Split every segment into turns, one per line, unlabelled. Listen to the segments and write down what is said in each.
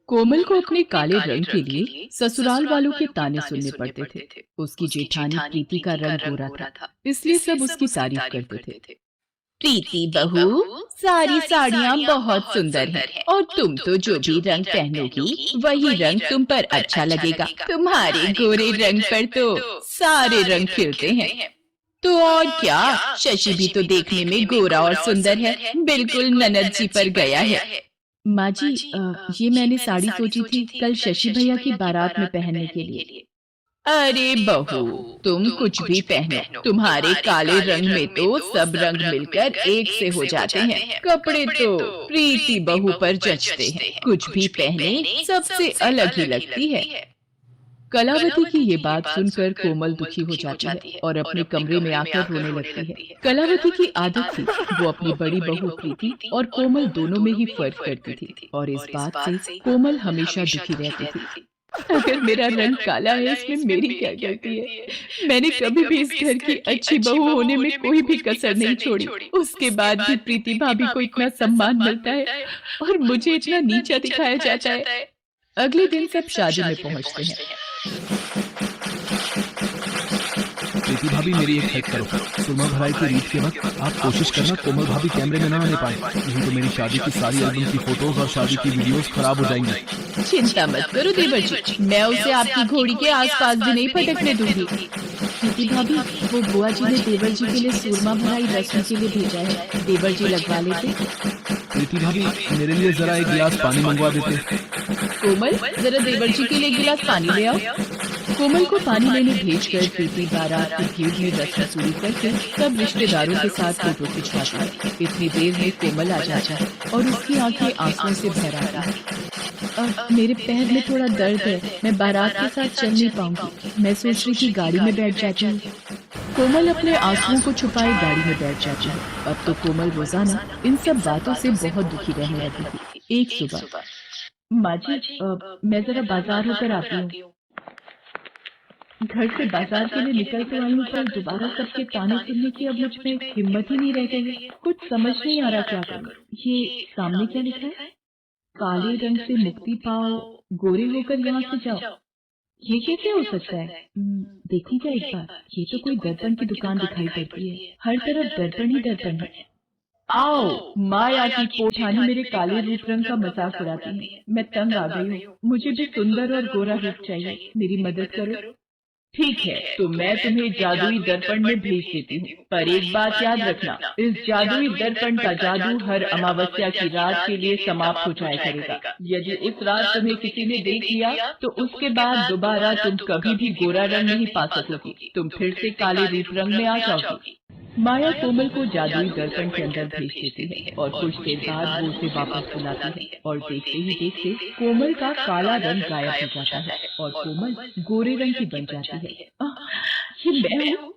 कोमल को अपने काले रंग के लिए ससुराल वालों के ताने सुनने पड़ते थे। उसकी जेठानी प्रीति का रंग गोरा था, इसलिए सब उसकी तारीफ करते थे। प्रीति बहू, सारी साड़ियाँ बहुत सुंदर हैं और तुम तो जो भी रंग पहनोगी वही रंग तुम पर अच्छा लगेगा। तुम्हारे गोरे रंग पर तो सारे रंग खिलते हैं। तो और क्या, शशि भी तो देखने में गोरा और सुंदर है, बिल्कुल ननद जी पर गया है। माँ जी, ये मैंने साड़ी सोची थी कल शशि भैया की बारात में पहनने के लिए। अरे बहू, तुम कुछ भी पहनो, तुम्हारे काले रंग में तो सब रंग मिलकर एक से हो जाते हैं। कपड़े तो प्रीति बहू पर जचते हैं, कुछ भी पहने सबसे अलग ही लगती है। कलावती की ये बात सुनकर कोमल दुखी हो जाती है और अपने कमरे में आकर रोने लगती है। कलावती की आदत थी, वो अपनी बड़ी बहू प्रीति और कोमल दोनों में ही फर्क करती थी और इस बात से कोमल हमेशा दुखी रहती थी। अगर मेरा रंग काला है इसमें मेरी क्या गलती है? मैंने कभी भी इस घर की अच्छी बहू होने में कोई भी कसर नहीं छोड़ी। उसके बाद भी प्रीति भाभी को इतना सम्मान मिलता है और मुझे इतना नीचा दिखाया जाता है। अगले दिन सब शादी में पहुंचते हैं।
प्रीति भाभी, मेरी एक हेल्प करो। सुरमा भराई की रीत के वक्त आप कोशिश करना कोमल भाभी कैमरे में ना आने पाए, नहीं तो मेरी शादी की सारी एल्बम की फोटोज और शादी की वीडियोस खराब हो जाएंगी।
चिंता मत करो देवर जी, मैं उसे आपकी घोड़ी के आसपास भी नहीं फटकने दूंगी। प्रीति भाभी, वो बुआ जी ने देवर जी के लिए सुरमा भराई रस्म के लिए भेजा है, देवर जी लगवा लेते।
प्रीति भाभी, मेरे लिए जरा एक गिलास पानी मंगवा देते।
कोमल, जरा देवर जी के लिए एक गिलास पानी ले आओ। कोमल को पानी लेने भेजकर प्रीति बारात की भीड़ में रस्म पूरी करके सब रिश्तेदारों के साथ फोटो खिंचवाती है। इतनी देर में कोमल आ जाता है और उसकी आंखें आंसुओं से भर आती है। मेरे पैर में थोड़ा दर्द है, मैं बारात के साथ चल नहीं पाऊंगी। मैं सोच रही थी गाड़ी में बैठ जाती हूँ। कोमल अपने आंसुओं को छुपाए गाड़ी में बैठ जाती है। अब तो कोमल रोजाना इन सब बातों से बहुत दुखी रहने लगी थी। एक सुबह, माँ जी, मैं जरा बाजार होकर आती हूँ। घर से बाजार के लिए निकल तो आई हूँ, पर दोबारा सबके ताने सुनने की अब मुझ में हिम्मत ही नहीं रह गई है। कुछ समझ नहीं आ रहा क्या करूँ। ये सामने क्या लिखा है? काले रंग से मुक्ति पाओ, गोरे होकर यहाँ से जाओ। ये कैसे हो सकता है? देखूं क्या एक बार? ये तो कोई दर्पण की दुकान दिखाई पड़ती है, हर तरफ दर्पण ही दर्पण है। आओ, माया की पोछानी मेरे काले रूप रंग का मजाक उड़ाती है। मैं तंग आ गई हूँ, मुझे भी सुंदर और गोरा रूप चाहिए, मेरी मदद करो। ठीक है, तो मैं तुम्हें जादुई दर्पण में भेज देती हूँ, पर एक बात याद रखना, इस जादुई दर्पण का जादू हर अमावस्या की रात के लिए समाप्त हो जाया करेगा। यदि उस रात तुम्हें किसी ने देख लिया तो उसके बाद दोबारा तुम कभी भी गोरा रंग नहीं पा सकोगी, तुम फिर से काले रूप रंग में आ जाओगी। माया कोमल को जादुई दर्पण के अंदर भेज देती है और कुछ देर बाद वो उसे वापस बुलाती है और देखते ही देखते कोमल का काला रंग गायब हो जाता है और कोमल गोरे रंग की बन जाती है। ये मैं हूँ?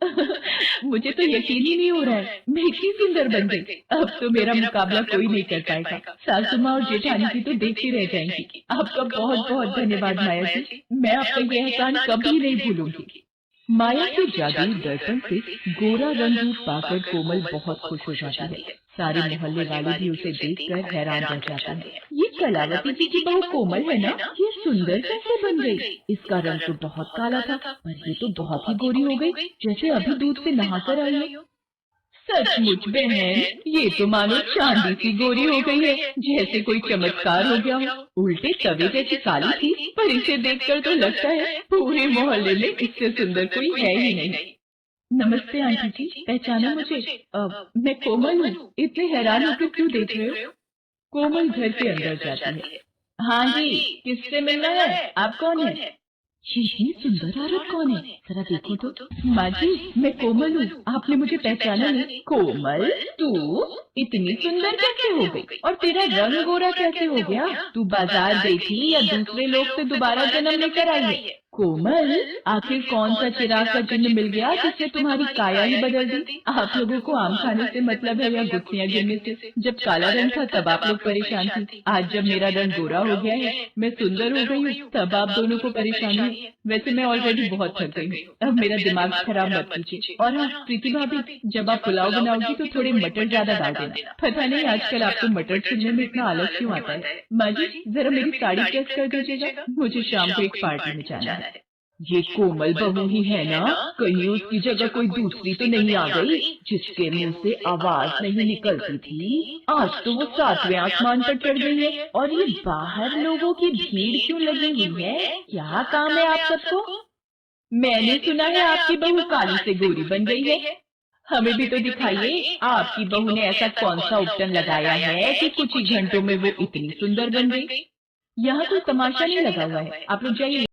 मुझे तो यकीन ही नहीं हो रहा है, मैं इतनी सुंदर बन गई। अब तो मेरा मुकाबला कोई नहीं कर पाएगा। सासू माँ और जेठानी की तो देखती रह जाएंगी। आपका बहुत बहुत धन्यवाद माया जी, मैं आपका ये एहसान कभी नहीं भूलूंगी। माया के जादुई दर्पण से गोरा रंग रूप पाकर कोमल बहुत खुश हो जाती है। सारे मोहल्ले वाले भी उसे देखकर हैरान रह जाते हैं। ये कलावती जी की बहू कोमल है ना? ये सुंदर कैसे बन गई? इसका रंग तो बहुत काला था, पर ये तो बहुत ही गोरी हो गई, जैसे अभी दूध से नहाकर आई है। सचमुच बहन, ये तो मानो चांदी सी गोरी हो गई है, जैसे कोई चमत्कार हो गया हो। उल्टे तवे जैसी काली थी, पर इसे देखकर तो लगता है पूरे मोहल्ले में इससे सुंदर कोई है ही नहीं। नमस्ते आंटी जी, पहचाना मुझे? मैं कोमल हूँ। इतने हैरान होकर क्यों देख रहे हो? कोमल घर के अंदर जाती है। हाँ जी, किससे मिलना है? आप कौन है? ये इतनी सुंदर औरत कौन है? जरा देखो तो। माँ जी, मैं कोमल हूँ, आपने मुझे पहचाना नहीं? कोमल, तू इतनी सुंदर कैसे हो गई? और तेरा रंग गोरा कैसे हो गया? तू बाजार गई थी या दूसरे लोग से दोबारा जन्म लेकर आई है? कोमल, आखिर कौन सा चिराग का चिन्ह मिल गया जिससे तुम्हारी काया ही बदल दी? आप लोगों को आम खाने से मतलब है या गुत्थियां गिनने से? जब काला रंग था तब आप लोग परेशान थी, आज जब मेरा रंग गोरा हो गया है, मैं सुंदर हो गई हूँ, तब आप दोनों को परेशानी है। वैसे मैं ऑलरेडी बहुत थक गई हूँ, अब मेरा दिमाग खराब मत कीजिए। और हाँ प्रीति भाभी, जब आप पुलाव बनाओगी तो थोड़े मटर ज्यादा डाल देना। पता नहीं आजकल आपको मटर छीलने में इतना आलस क्यों आता है। माँ जी जरा मेरी साड़ी प्रेस कर दीजिएगा, मुझे शाम को एक पार्टी में जाना है। ये कोमल बहू ही है ना? कहीं उसकी जगह कोई दूसरी तो नहीं आ गई जिसके मुंह से आवाज नहीं निकलती थी? आज तो वो 7वें आसमान पर चढ़ गई है। और ये बाहर लोगों की भीड़ क्यों लगी हुई है? क्या काम है आप सबको? मैंने सुना है आपकी बहू काली से गोरी बन गई है। हमें भी तो दिखाइए, आपकी बहू ने ऐसा कौन सा उपटन लगाया है कि कुछ ही घंटों में वो इतनी सुंदर बन गई। यहाँ कोई तमाशा नहीं लगा हुआ है, आप लोग जाइए